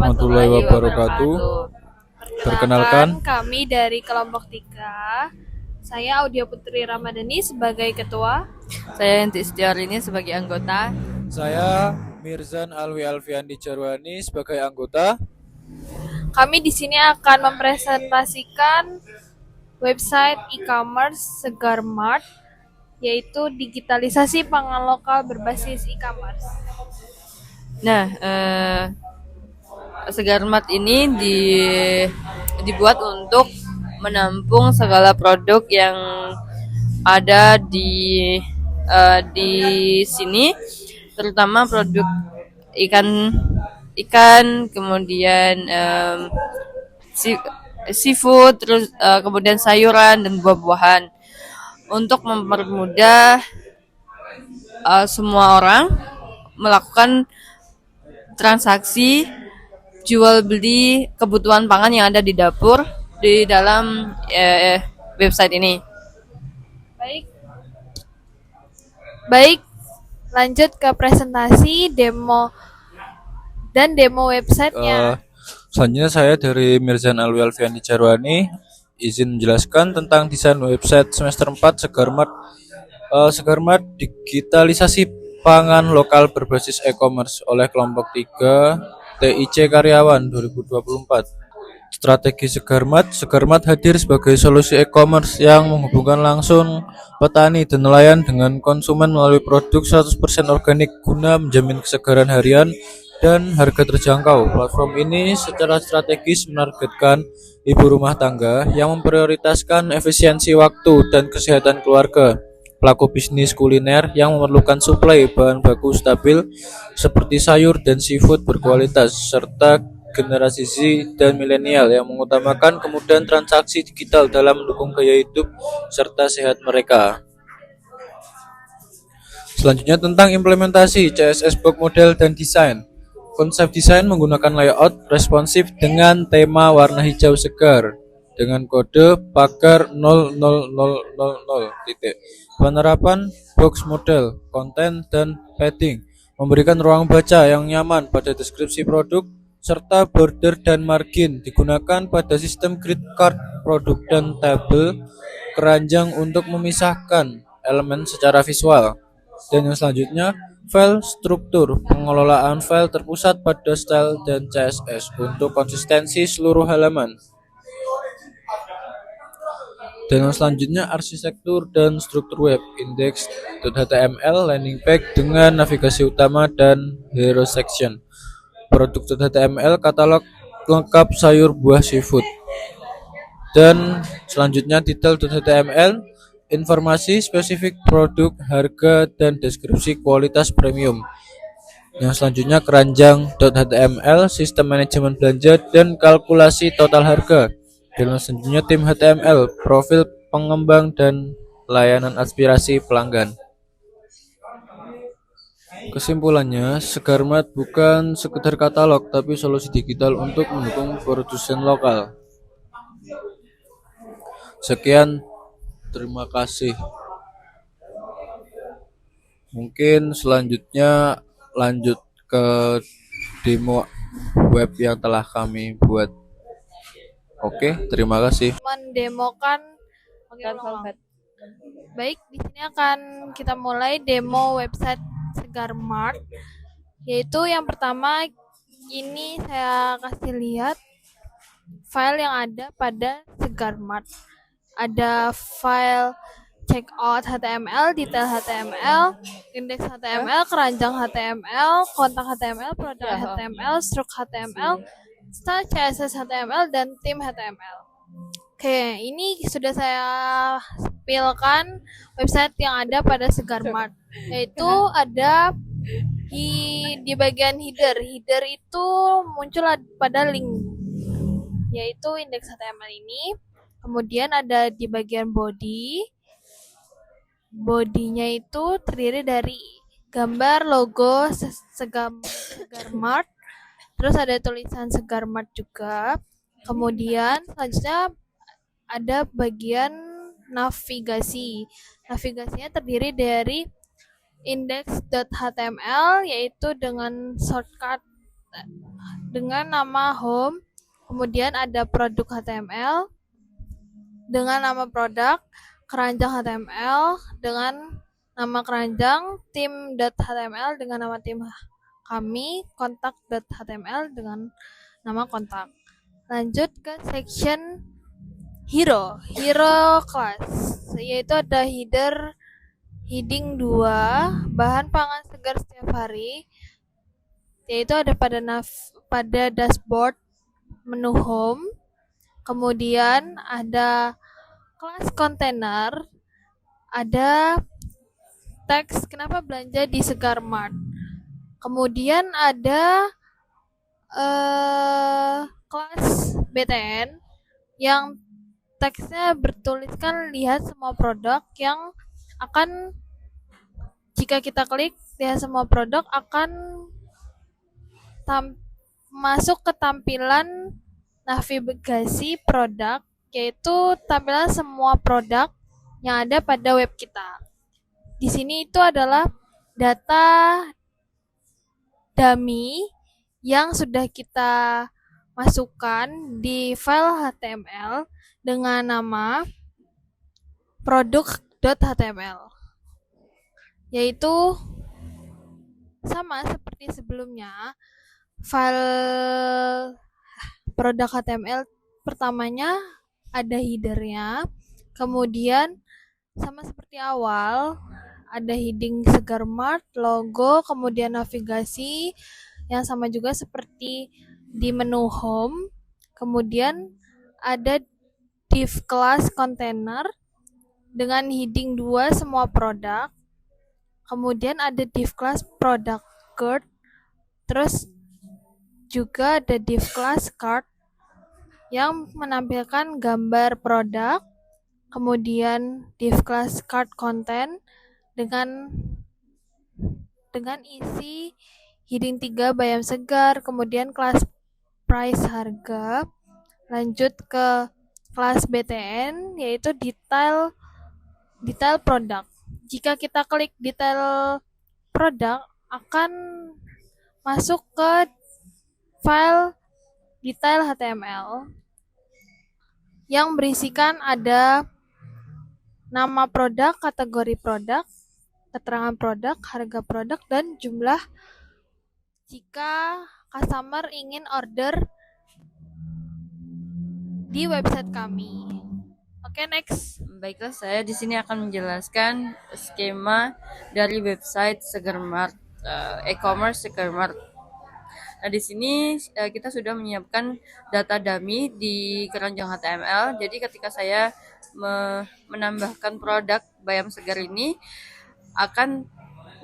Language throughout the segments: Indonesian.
warahmatullahi wabarakatuh. Perkenalkan, kami dari kelompok 3. Saya Audia Putri Ramadhani sebagai ketua. Saya Yanti Setiarini sebagai anggota. saya Mirzan Alwi Alfiandi Jarwani sebagai anggota. Kami di sini akan mempresentasikan website e-commerce Segar Mart, yaitu digitalisasi pangan lokal berbasis e-commerce. Nah, Segar Mart ini dibuat untuk menampung segala produk yang ada di sini, terutama produk ikan, kemudian seafood, terus kemudian sayuran dan buah-buahan, untuk mempermudah semua orang melakukan transaksi jual beli kebutuhan pangan yang ada di dapur di dalam website ini. Baik, lanjut ke presentasi demo websitenya. Selanjutnya saya dari Mirzan Alwi Alfiandi Jarwani izin menjelaskan tentang desain website semester 4 Segar Mart. Segar Mart digitalisasi pangan lokal berbasis e-commerce oleh kelompok 3 TIC Karyawan 2024. Strategi Segar Mart hadir sebagai solusi e-commerce yang menghubungkan langsung petani dan nelayan dengan konsumen melalui produk 100% organik guna menjamin kesegaran harian dan harga terjangkau. Platform ini secara strategis menargetkan ibu rumah tangga yang memprioritaskan efisiensi waktu dan kesehatan keluarga, pelaku bisnis kuliner yang memerlukan suplai bahan baku stabil seperti sayur dan seafood berkualitas, serta generasi Z dan milenial yang mengutamakan kemudahan transaksi digital dalam mendukung gaya hidup serta sehat mereka. Selanjutnya tentang implementasi CSS Box Model dan Desain. Konsep desain menggunakan layout responsif dengan tema warna hijau segar dengan kode pagar 00000. Penerapan box model, konten, dan padding memberikan ruang baca yang nyaman pada deskripsi produk, serta border dan margin digunakan pada sistem grid card produk dan tabel keranjang untuk memisahkan elemen secara visual. Dan yang selanjutnya, file struktur, pengelolaan file terpusat pada style dan CSS untuk konsistensi seluruh halaman. Dan yang selanjutnya, arsitektur dan struktur web, index.html, landing page dengan navigasi utama dan hero section. Produk.html, katalog lengkap sayur buah seafood. Dan selanjutnya detail.html, informasi spesifik produk, harga, dan deskripsi kualitas premium. Yang selanjutnya keranjang.html, sistem manajemen belanja dan kalkulasi total harga. Dan yang selanjutnya tim HTML, profil pengembang dan layanan aspirasi pelanggan. Kesimpulannya, Segar Mart bukan sekedar katalog, tapi solusi digital untuk mendukung produsen lokal. Sekian, terima kasih. Mungkin selanjutnya lanjut ke demo web yang telah kami buat. Oke, terima kasih. Mendemokan Baik, di sini akan kita mulai demo website Segar Mart, yaitu yang pertama ini saya kasih lihat file yang ada pada Segar Mart. Ada file checkout HTML, detail HTML, index HTML, keranjang HTML, kontak HTML, produk HTML, stroke HTML, style CSS HTML, dan tim HTML. Oke, ini sudah saya spillkan website yang ada pada Segar Mart, yaitu ada di bagian header. Header itu muncul pada link, yaitu index HTML ini. Kemudian ada di bagian body. Bodinya itu terdiri dari gambar logo Segar Mart. Terus ada tulisan Segar Mart juga. Kemudian selanjutnya ada bagian navigasi. Navigasinya terdiri dari index.html, yaitu dengan shortcut dengan nama home, kemudian ada produk HTML dengan nama produk, keranjang HTML dengan nama keranjang, tim.html dengan nama tim kami, kontak.html dengan nama kontak. Lanjut ke section hero class, yaitu ada heading 2, bahan pangan segar setiap hari, yaitu ada pada dashboard menu home. Kemudian ada kelas kontainer, ada teks kenapa belanja di Segar Mart. Kemudian ada kelas BTN yang teksnya bertuliskan lihat semua produk, yang akan jika kita klik lihat semua produk akan masuk ke tampilan navigasi produk, yaitu tampilan semua produk yang ada pada web kita. Di sini itu adalah data dummy yang sudah kita masukkan di file HTML dengan nama produk.html, yaitu sama seperti sebelumnya. File produk HTML pertamanya ada headernya, kemudian sama seperti awal ada heading Segar Mart, logo, kemudian navigasi yang sama juga seperti di menu home. Kemudian ada div class container dengan heading 2 semua produk. Kemudian ada div class product card, terus juga ada div class card yang menampilkan gambar produk. Kemudian div class card content dengan isi heading 3 bayam segar, kemudian kelas price harga. Lanjut ke kelas BTN, yaitu detail produk. Jika kita klik detail produk akan masuk ke file detail HTML yang berisikan ada nama produk, kategori produk, keterangan produk, harga produk, dan jumlah jika customer ingin order di website kami. Oke, next. Baiklah, saya di sini akan menjelaskan skema dari website Segar Mart, e-commerce Segar Mart. Nah, di sini kita sudah menyiapkan data dummy di keranjang HTML. Jadi ketika saya menambahkan produk bayam segar ini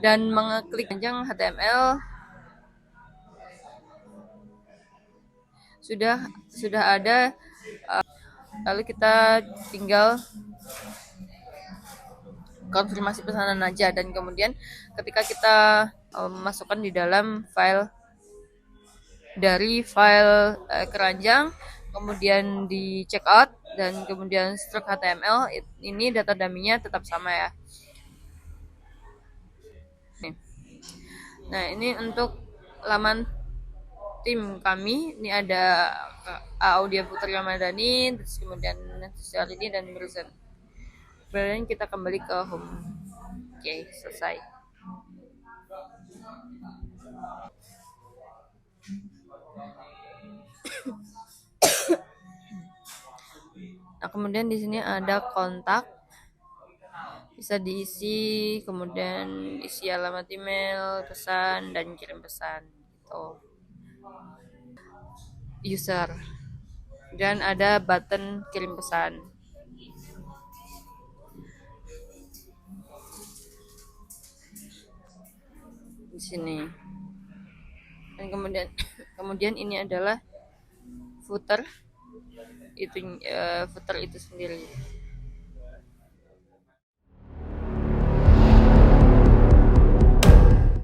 dan mengeklik keranjang HTML, sudah ada, lalu kita tinggal konfirmasi pesanan aja, dan kemudian ketika kita masukkan di dalam file keranjang, kemudian di checkout dan kemudian struct HTML, ini data dummy-nya tetap sama ya. Nah, ini untuk laman tim kami. Ini ada Audia Putri Ramadhani, terus kemudian Syahrini dan Mirzan. Kemudian kita kembali ke home. Oke, selesai. Nah, kemudian di sini ada kontak, bisa diisi, kemudian isi alamat email, pesan, dan kirim pesan gitu. User, dan ada button kirim pesan di sini. Dan kemudian ini adalah footer itu sendiri.